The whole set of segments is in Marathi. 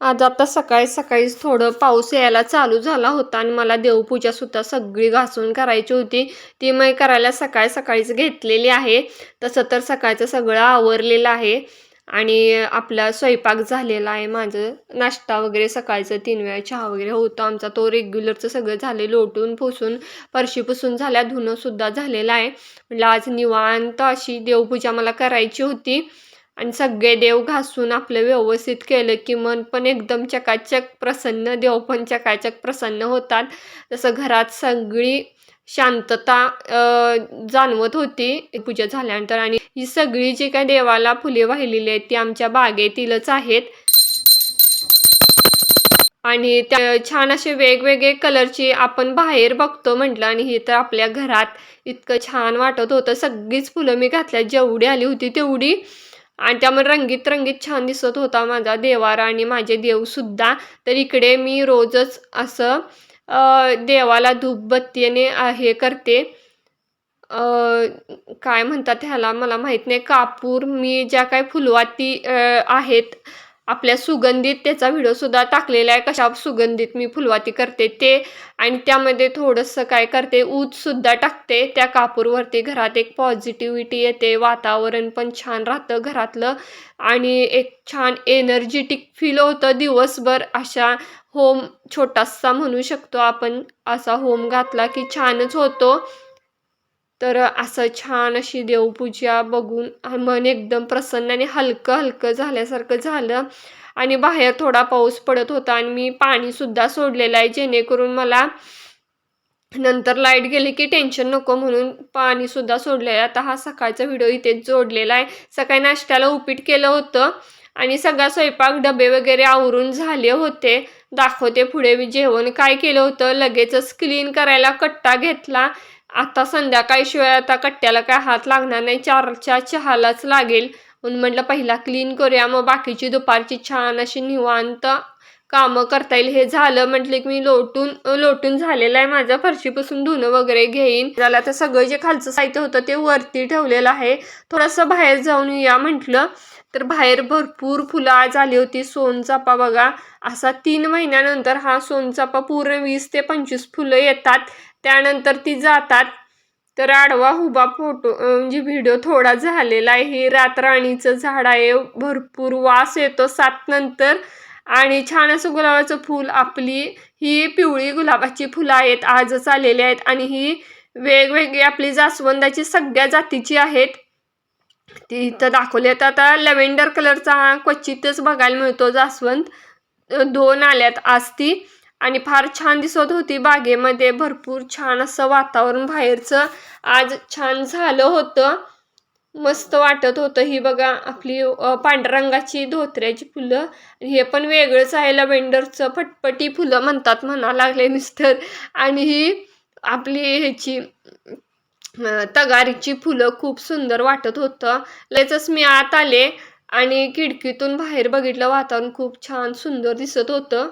आज आता सकाळीच थोडं पाऊस यायला चालू झाला होता आणि मला देवपूजासुद्धा सगळी घासून करायची होती. ती मी करायला सकाळीच घेतलेली आहे. तसं तर सकाळचं सगळं आवरलेलं आहे आणि आपला स्वयंपाक झालेला आहे. माझं नाश्ता वगैरे सकाळचं 3 वेळा चहा वगैरे होतो आमचा. तो रेग्युलरचं सगळं झाले लोटून पुसून फरशी पुसून झाल्या, धुणंसुद्धा झालेलं आहे. म्हटलं आज निवांत अशी देवपूजा मला करायची होती आणि सगळे देव घासून आपलं व्यवस्थित केलं की मन पण एकदम चकाचक प्रसन्न, देव पण चकाचक प्रसन्न होतात. तसं घरात सगळी शांतता जाणवत होती पूजा झाल्यानंतर. आणि ही सगळी जी काही देवाला फुले वाहिलेली आहेत ती आमच्या बागेतीलच आहेत आणि त्या छान असे वेगवेगळे कलरची आपण बाहेर बघतो म्हटलं आणि हे तर आपल्या घरात इतकं छान वाटत होतं. सगळीच फुलं मी घातल्या, जेवढी आली होती तेवढी, आणि त्यामुळे रंगीत रंगीत छान दिसत होता माझा देवारा आणि माझे देवसुद्धा. तर इकडे मी रोजच असं देवाला धूपबत्तीने हे करते, काय म्हणतात ह्याला मला माहीत नाही, कापूर. मी ज्या काही फुलवाती आहेत आपल्या सुगंधित, त्याचा व्हिडिओसुद्धा टाकलेला आहे, कशा सुगंधित मी फुलवाती करते ते. आणि त्यामध्ये थोडंसं काय करते, ऊदसुद्धा टाकते त्या कापूरवरती. घरात एक पॉझिटिव्हिटी येते, वातावरण पण छान राहतं घरातलं आणि एक छान एनर्जेटिक फील होतं दिवसभर. अशा होम छोटासा म्हणू शकतो आपण, असा होम घातला की छानच होतो. तर असं छान अशी देवपूजा बघून मन एकदम प्रसन्न आणि हलकं झाल्यासारखं झालं. आणि बाहेर थोडा पाऊस पडत होता आणि मी पाणीसुद्धा सोडलेलं आहे, जेणेकरून मला नंतर लाईट गेली की टेन्शन नको म्हणून पाणीसुद्धा सोडलं आहे. आता हा सकाळचा व्हिडिओ इथेच जोडलेला आहे. सकाळी नाश्त्याला उपीट केलं होतं आणि सगळा स्वयंपाक डबे वगैरे आवरून झाले होते. दाखवते पुढे मी जेवण काय केलं होतं. लगेचच क्लीन करायला कट्टा घेतला. आता संध्याकाळी शिवाय आता कट्ट्याला काय हात लागणार नाही, 4च्या चहालाच लागेल. म्हणून म्हटलं पहिला क्लीन करूया, मग बाकीची दुपारची छान अशी निवांत कामं करता येईल. हे झालं म्हटलं की मी लोटून झालेलं आहे माझ्या, फरशीपासून धुणं वगैरे घेईन. झालं तर सगळं जे खालचं साहित्य होतं ते वरती ठेवलेलं आहे. थोडंसं बाहेर जाऊन येऊया म्हटलं, तर बाहेर भरपूर फुलं आज आली होती. सोनचाफा बघा, असा 3 महिन्यानंतर हा सोनचाफा पूर्ण 20 ते 25 फुलं येतात, त्यानंतर ती जातात. तर आडवा उभा फोटो म्हणजे व्हिडिओ थोडा झालेला आहे. हे रातराणीचं झाड आहे, भरपूर वास येतो 7 नंतर आणि छान असं गुलाबाचं फूल. आपली ही पिवळी गुलाबाची फुलं आहेत, आजच आलेली आहेत आणि ही वेगवेगळी आपली जास्वंदाची सगळ्या जातीची आहेत. ती इथं दाखवली आहेत. आता लॅव्हेंडर कलरचा क्वचितच बघायला मिळतो जास्वंद. 2 आल्यात आज ती आणि फार छान दिसत होती बागेमध्ये. भरपूर छान असं वातावरण बाहेरचं आज छान झालं होतं, मस्त वाटत होतं. ही बघा आपली पांढऱ्या रंगाची धोत्र्याची फुलं, हे पण वेगळंच आहे, लॅव्हेंडरचं फटफटी फुलं म्हणतात म्हणा लागले मिस्टर. आणि ही आपली ह्याची तगारीची फुलं, खूप सुंदर वाटत होतं. लगेचच मी आत आले आणि खिडकीतून बाहेर बघितलं, वातावरण खूप छान सुंदर दिसत होतं.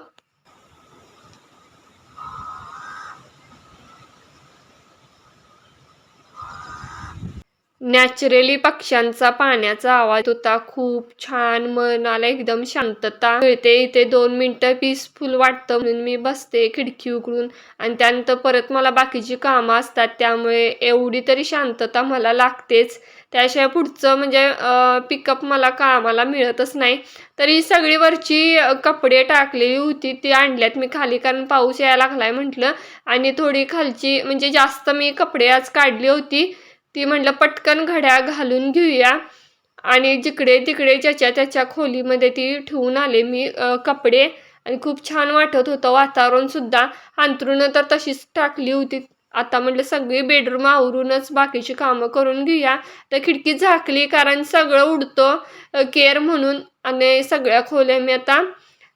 नॅचरली पक्ष्यांचा पाण्याचा आवाज होता, खूप छान, मनाला एकदम शांतता मिळते. इथे 2 मिनटं पीसफुल वाटतं म्हणून मी बसते खिडकी उघडून आणि त्यानंतर परत मला बाकीची कामं असतात, त्यामुळे एवढी तरी शांतता मला लागतेच. त्याशिवाय पुढचं म्हणजे पिकअप मला कामाला मिळतच नाही. तरी सगळी वरची कपडे टाकलेली होती ती आणल्यात मी खाली, कारण पाऊस यायला लागलाय म्हटलं. आणि थोडी खालची म्हणजे जास्त मी कपडे आज काढली होती, ती म्हटलं पटकन घड्या घालून घेऊया आणि जिकडे तिकडे ज्याच्या त्याच्या खोलीमध्ये ती ठेवून आले मी कपडे. आणि खूप छान वाटत होतं वातावरणसुद्धा. अंथरुणं तर तशीच टाकली होती. आता म्हटलं सगळी बेडरूम आवरूनच बाकीची कामं करून घेऊया. तर खिडकी झाकली, कारण सगळं उडतं केअर म्हणून. आणि सगळ्या खोल्या मी आता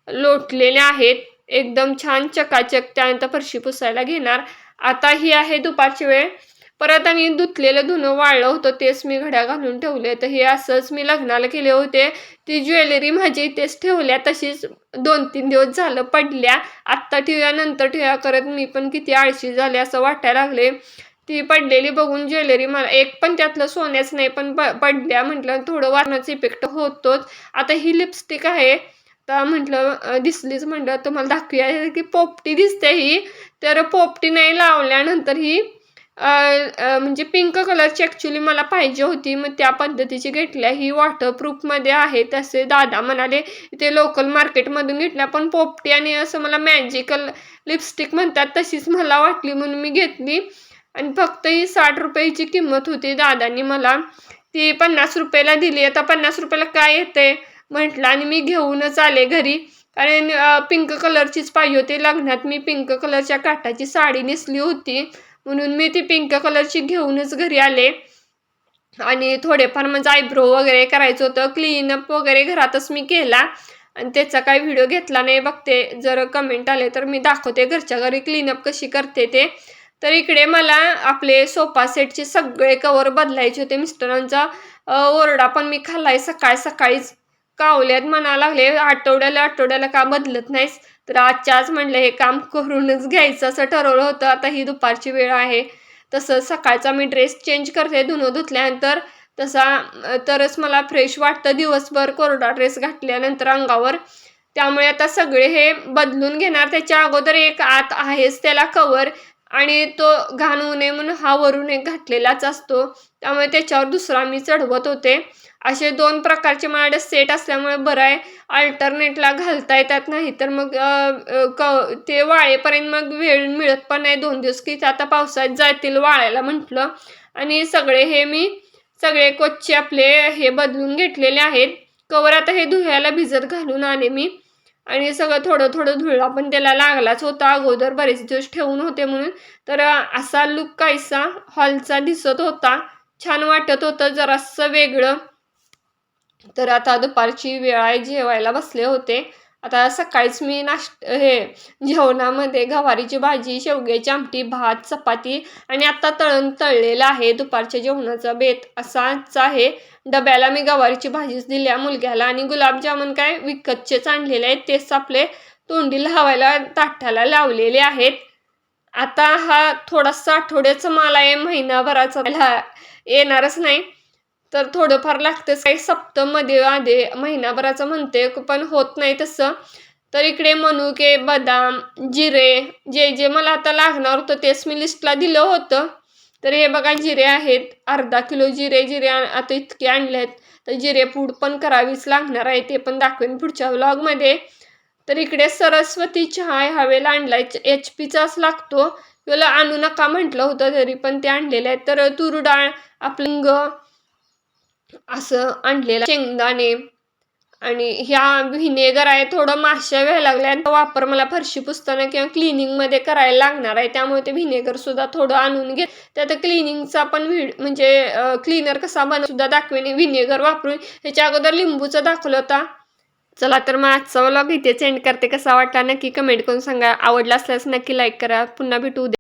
लोटलेल्या आहेत एकदम छान चकाचक. त्यानंतर फरशी पुसायला घेणार. आता ही आहे दुपारची वेळ. परत आणि धुतलेलं धुणं वाळलं होतं, तेच मी घड्या घालून ठेवले. तर हे असंच मी लग्नाला केले होते, ती ज्वेलरी माझी इथेच ठेवल्या, तशीच 2-3 दिवस झालं पडल्या. आत्ता ठेवूया नंतर ठेवूया करत मी पण किती आळशी झाले असं वाटायला लागले. ती पडलेली बघून ज्वेलरी, मला एक पण त्यातलं सोन्याच नाही, पण पडल्या म्हटलं थोडं वारणाचा इफेक्ट होतोच. आता ही लिपस्टिक आहे, आता म्हटलं दिसलीच म्हटलं तुम्हाला दाखवूया की पोपटी दिसते ही. तर पोपटी नाही लावल्यानंतर ही म्हणजे पिंक कलरची ॲक्च्युली मला पाहिजे होती. मग त्या पद्धतीची घेतल्या. ही वॉटरप्रूफमध्ये आहे तसे दादा म्हणाले ते लोकल मार्केटमधून घेतल्या. पण पोपटी आणि असं मला मॅजिकल लिपस्टिक म्हणतात तशीच मला वाटली म्हणून मी घेतली. आणि फक्त ही 60 रुपयाची किंमत होती. दादांनी मला ती 50 रुपयाला दिली. आता 50 रुपयाला काय येते म्हटलं आणि मी घेऊनच आले घरी. कारण पिंक कलरचीच पाहिजे होती. लग्नात मी पिंक कलरच्या काठाची साडी नेसली होती. म्हणून मी ती पिंक कलरची घेऊनच घरी आले. आणि थोडेफार म्हणजे आयब्रो वगैरे करायचं होतं. क्लीनअप वगैरे घरातच मी केला आणि त्याचा काही व्हिडिओ घेतला नाही. बघते जर कमेंट आले तर मी दाखवते घरच्या घरी क्लीनअप कशी करते ते. तर इकडे मला आपले सोफा सेटचे सगळे कवर बदलायचे होते. मिस्टरांचा ओरडा पण मी खाल्लाय सकाळीच. कावल्यात म्हणा लागले आठवड्याला का बदलत नाहीस. तर आजच्या आज म्हणलं हे काम करूनच घ्यायचं असं ठरवलं होतं. आता ही दुपारची वेळ आहे. तसं सकाळचा मी ड्रेस चेंज करते धुणं धुतल्यानंतर. तरच मला फ्रेश वाटतं दिवसभर कोरडा ड्रेस घातल्यानंतर अंगावर. त्यामुळे आता सगळे हे बदलून घेणार. त्याच्या अगोदर एक आत आहेच त्याला कवर आणि तो घाण होऊ नये म्हणून हा वरून एक घातलेलाच असतो. त्यामुळे त्याच्यावर दुसरा मी चढवत होते. असे 2 प्रकारचे माझ्याकडे सेट असल्यामुळे बरं आहे. अल्टरनेटला घालता येतात नाही तर मग ते वाळेपर्यंत मग वेळ मिळत पण नाही 2 दिवस की आता पावसाळ्यात जातील वाळायला म्हटलं. आणि सगळे कोच्चे आपले हे बदलून घेतलेले आहेत. कवर आता हे धुयाला भिजत घालून आले मी. आणि सगळं थोडं धुळा पण त्याला लागलाच होता. अगोदर बरेच दिवस ठेवून होते म्हणून. तर असा लुक काहीसा हॉलचा दिसत होता. छान वाटत होतं जरासं वेगळं. तर आता दुपारची वेळ आहे जेवायला बसले होते. आता सकाळीच मी जेवणामध्ये गवारीची भाजी, शेवग्याची आमटी, भात, चपाती आणि आता तळलेलं आहे. दुपारच्या जेवणाचा बेत असाच आहे. डब्याला मी गवारीची भाजीच दिल्या मुलग्याला आणि गुलाबजामुन काय विकतचेच आणलेले आहेत. तेच आपले तोंडी लावायला ताटाला लावलेले आहेत. आता हा थोडासा आठवड्याचा माल आहे. महिनाभराचा येणारच नाही. तर थोडंफार लागतेच. काही सप्तमध्ये आधी महिनाभराचं म्हणते पण होत नाही तसं. तर इकडे मनुके, बदाम, जिरे जे मला आता लागणार होतं तेच मी लिस्टला दिलं होतं. तर हे बघा जिरे आहेत. अर्धा किलो जिरे आता इतके आणले आहेत. तर जिरे पूड पण करावीच लागणार आहे. ते पण दाखवेन पुढच्या व्लॉगमध्ये. तर इकडे सरस्वती चहा हवेला आणलाय. HPचाच लागतो. त्याला आणू नका म्हटलं होतं तरी पण ते आणलेले आहेत. तर तूर डाळ, आपलं असं आणलेलं शेंगदाणे आणि ह्या व्हिनेगर आहे. थोडं माश्या व्हायला लागल्या. वापर मला फरशी पुसताना किंवा क्लिनिंगमध्ये करायला लागणार आहे. त्यामुळे ते व्हिनेगर सुद्धा थोडं आणून घे. त्यात क्लिनिंगचा पण म्हणजे क्लीनर कसा बनवतो सुद्धा दाखवेन व्हिनेगर वापरून. ह्याच्या अगोदर लिंबूचं दाखवलं होता. चला तर मग आजचा व्लॉग इथेच एंड करते. कसा वाटला नक्की कमेंट करून सांगा. आवडला असल्यास नक्की लाईक करा. पुन्हा भेटू उद्या.